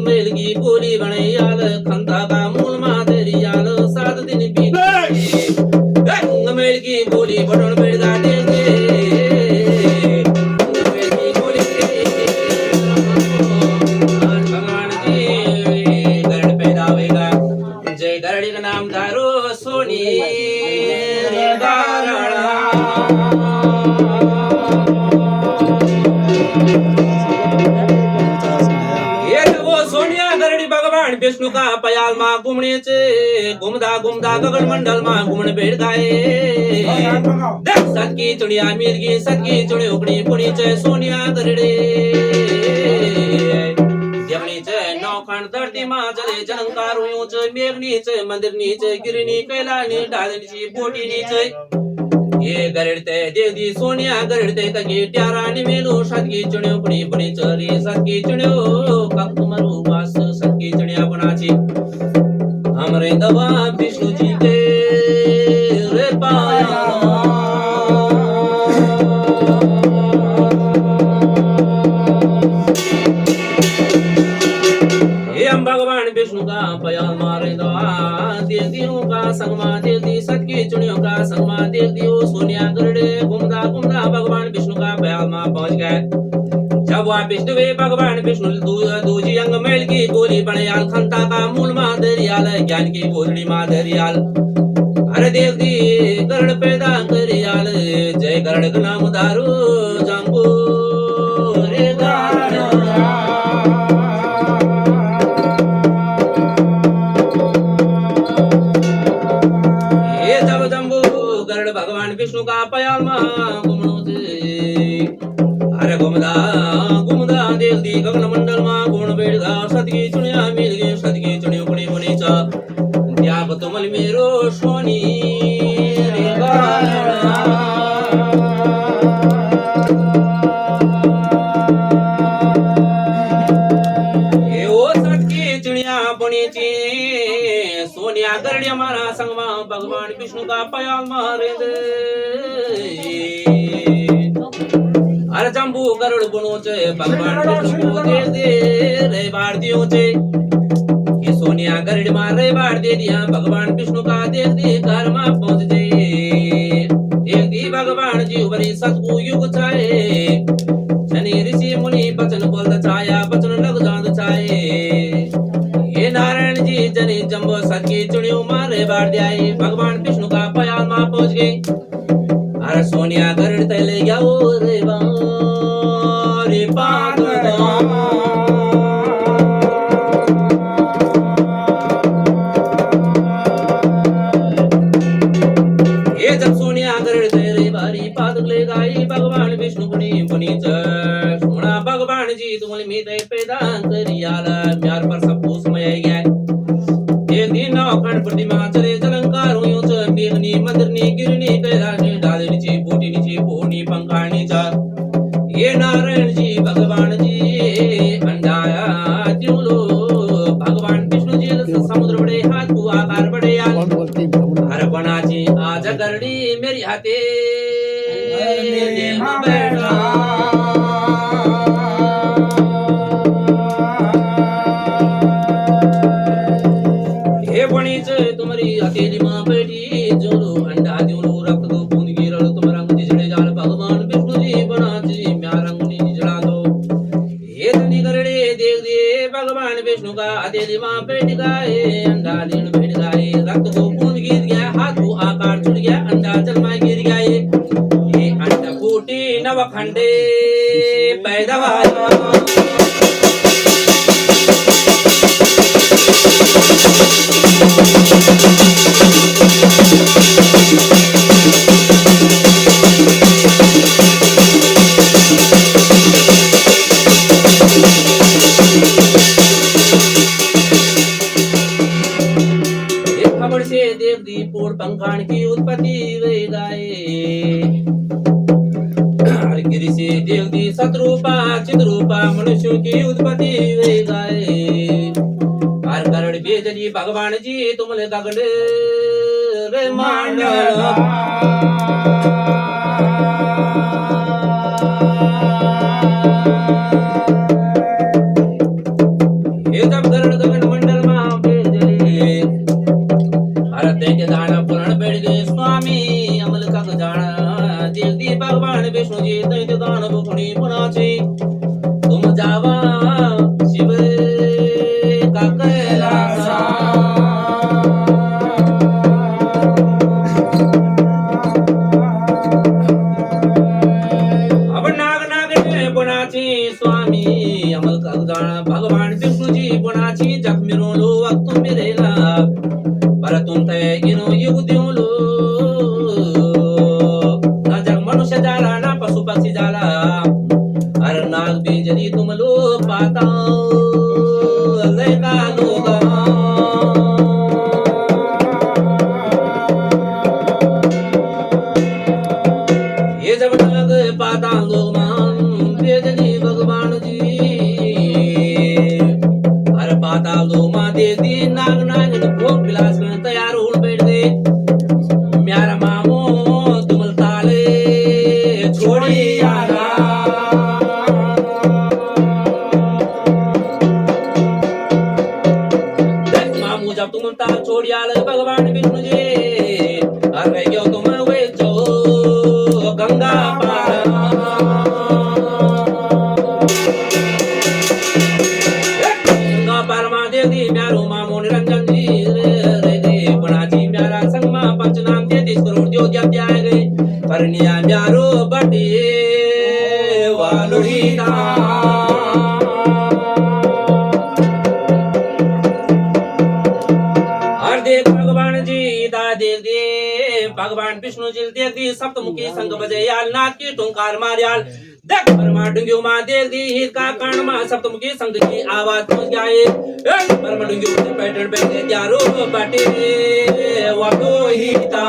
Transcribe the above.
मेलगी बोली बनयाल खंता का मूल मादरियाल सात दिन बीते मेलगी बोली बटन बेड़गा देंगे मेलगी बोली भगवान जी गरुड़ पैदा होएगा जय गरुड़ का नाम धारो सोनी भगवान विष्णु का पयाल माँ घूमने से घूमदा घूमदा गगन मंडल माँ घूमने बैठ गए सत की चुड़िया मिर्गी सत की चुड़ी उकड़ी पुणी चे सोनिया गरड़े देवनी चे नौखंड धरती माँ चले जलंकार हुई चे मेघ नीचे मंदिर नीचे गिरनी कैलानी डालनी ची बोटी नीचे ये गरड़ते देदी सोनिया गरड़ते तकी ट्यारा निमेलो सत की चुड़ियों पुणी पुणी चरी सत की चुड़ियों कब तुम्हारो वास सत की चुड़िया बनाची हमरे दवा विष्णु जी के रे पाया ये हम भगवान विष्णु का पयाल मारे दवा देदियों का संगमा देदी सत की चुड़ियों का संगमा देदियों सोनिया गरड़े घूमदा घूमदा भगवान विष्णु का पयाल मां पहुंच गए जब वह विष्णु भगवान विष्णु दूजी अंग मेल की बोली बनयाल खंता का मूल मादरियाल ज्ञान की बोधड़ी मादरियाल अरे देव दी गरुड़ पैदा करियाल जय गरुड़ का नाम दारू जंबू रे ये जब जंबू गरुड़ भगवान विष्णु का पयाल मां घूमनो से अरे घूमदा घूमदा देव दी गगन मंडल मां घूमन बैठा सत की चुनिया मिल गई सत की चुनियों बड़ी बड़ी चा त्याग तुमल मेरो सोनी रे ये ओ सत की चुनिया बनी ची सोनिया गरड़ी हमारा संगमा भगवान विष्णु का पयाल मारे दे अरे जंबू गरुड़ बुनो चे भगवान विष्णु को दे रे बाड़ दियो चे ये सोनिया गरुड़ मार रे बाड़ दे दिया भगवान विष्णु का देख दी घर में पहुंच जे देख दी भगवान जी बड़ी सतगु युग चाहे शनि ऋषि मुनि बचन बोल छाया बचन लग जान चाहे ये नारायण जी जनी जंबो सत की चुड़ियों मारे बाड़ दियाई भगवान विष्णु का पयाल मां पहुंच गई अरे सोनिया गरुड़ तले गया रे बारे पाद ये जब सोनिया गरुड़ तेरे बारी पाद ले गई भगवान विष्णु गुणी पुनी सोना भगवान जी तुमने मीते पैदा करियाला म्यार पर सब कुछ समय गया एक दिन अखंड प्रतिमा चले जलंकार हुई च मेघनी मंदिरनी गिरनी कैलानी डालनी ची बोटी नीची पोनी पंखानी चा ये नारायण जी भगवान जी अंडाया त्योलो भगवान विष्णु जी समुद्र बड़े हाथ को आकार बड़े हर बनाची आज गरड़ी मेरी हाथे बैठा हे बणीच तुम्हारी हथेली मां बैठी जोलो अंडा दियो रक्त दो बूंद गिरल तुम रंग जिजड़े जाल भगवान विष्णु जी बनाची म्या रंग नी जिजड़ा दो ये धनी गरड़े देख दे भगवान विष्णु का हथेली मां बैठ गए अंडा दिन बैठ गए रक्त दो बूंद गिर गया हाथ को आकार छूट गया अंडा जल में गिर गया ये अंडा फूटी नवखंडे पैदा हुआ खबर से देव दी पूर्ण पंखान की उत्पत्ति वे गाए गिरी से देव दी सतरूपा चिद्रूपा मनुष्यों की उत्पत्ति वे गाए हर गरुड़ बेजली भगवान जी तुमले गगन रे मांडल हे जब गरुड़ गगन मंडल मां बेजले अरे के दाना पुराण बैठ गए स्वामी अमल का जाना देवदी भगवान विष्णु जी दैत्य दान बुखड़ी पुनाचे तुम जावा शिव का कैलासा अब नाग नागिनी पुनाची स्वामी अमल का जाना भगवान विष्णु जी पुनाची जख्मी रोलो वक्त मेरेला पर तुम तय गिनो युगद्योलो ना जग मनुष्य जाला ना पशु पक्षी जाला अर नाग बीजरी तुम लो पाता लय का लोगा ये जब नाग पाता लोग मान बीजरी भगवान जी अर पाता लो मा दे दी नाग नागिन भोग विलास में तैयार हो बैठ गए म्यारा मामो तुम ताले छोड़ी आना मामू जब तुम ताल छोड़ी आल भगवान विष्णु जी अरे क्यों तुम वे जो गंगा पार गंगा पार मा दे दी म्यारो मामो निरंजन जी रे दे पुनाची म्यारा संग मा पंचनाम 33 करोड़ जो जब आए गए परनिया म्यारो बटे वालुड़ीता हर देख भगवान जी दा देख दे भगवान विष्णु जी देख दी सप्तमुखी संग बजे याल नाथ की टुंकार मारियाल देख परमा डुंगियो मा देख दी हित का कान मा सप्तमुखी संग की आवाज पहुंच गए परमा डुंगियो पैटर्न पे त्यारो बटे वाको हिता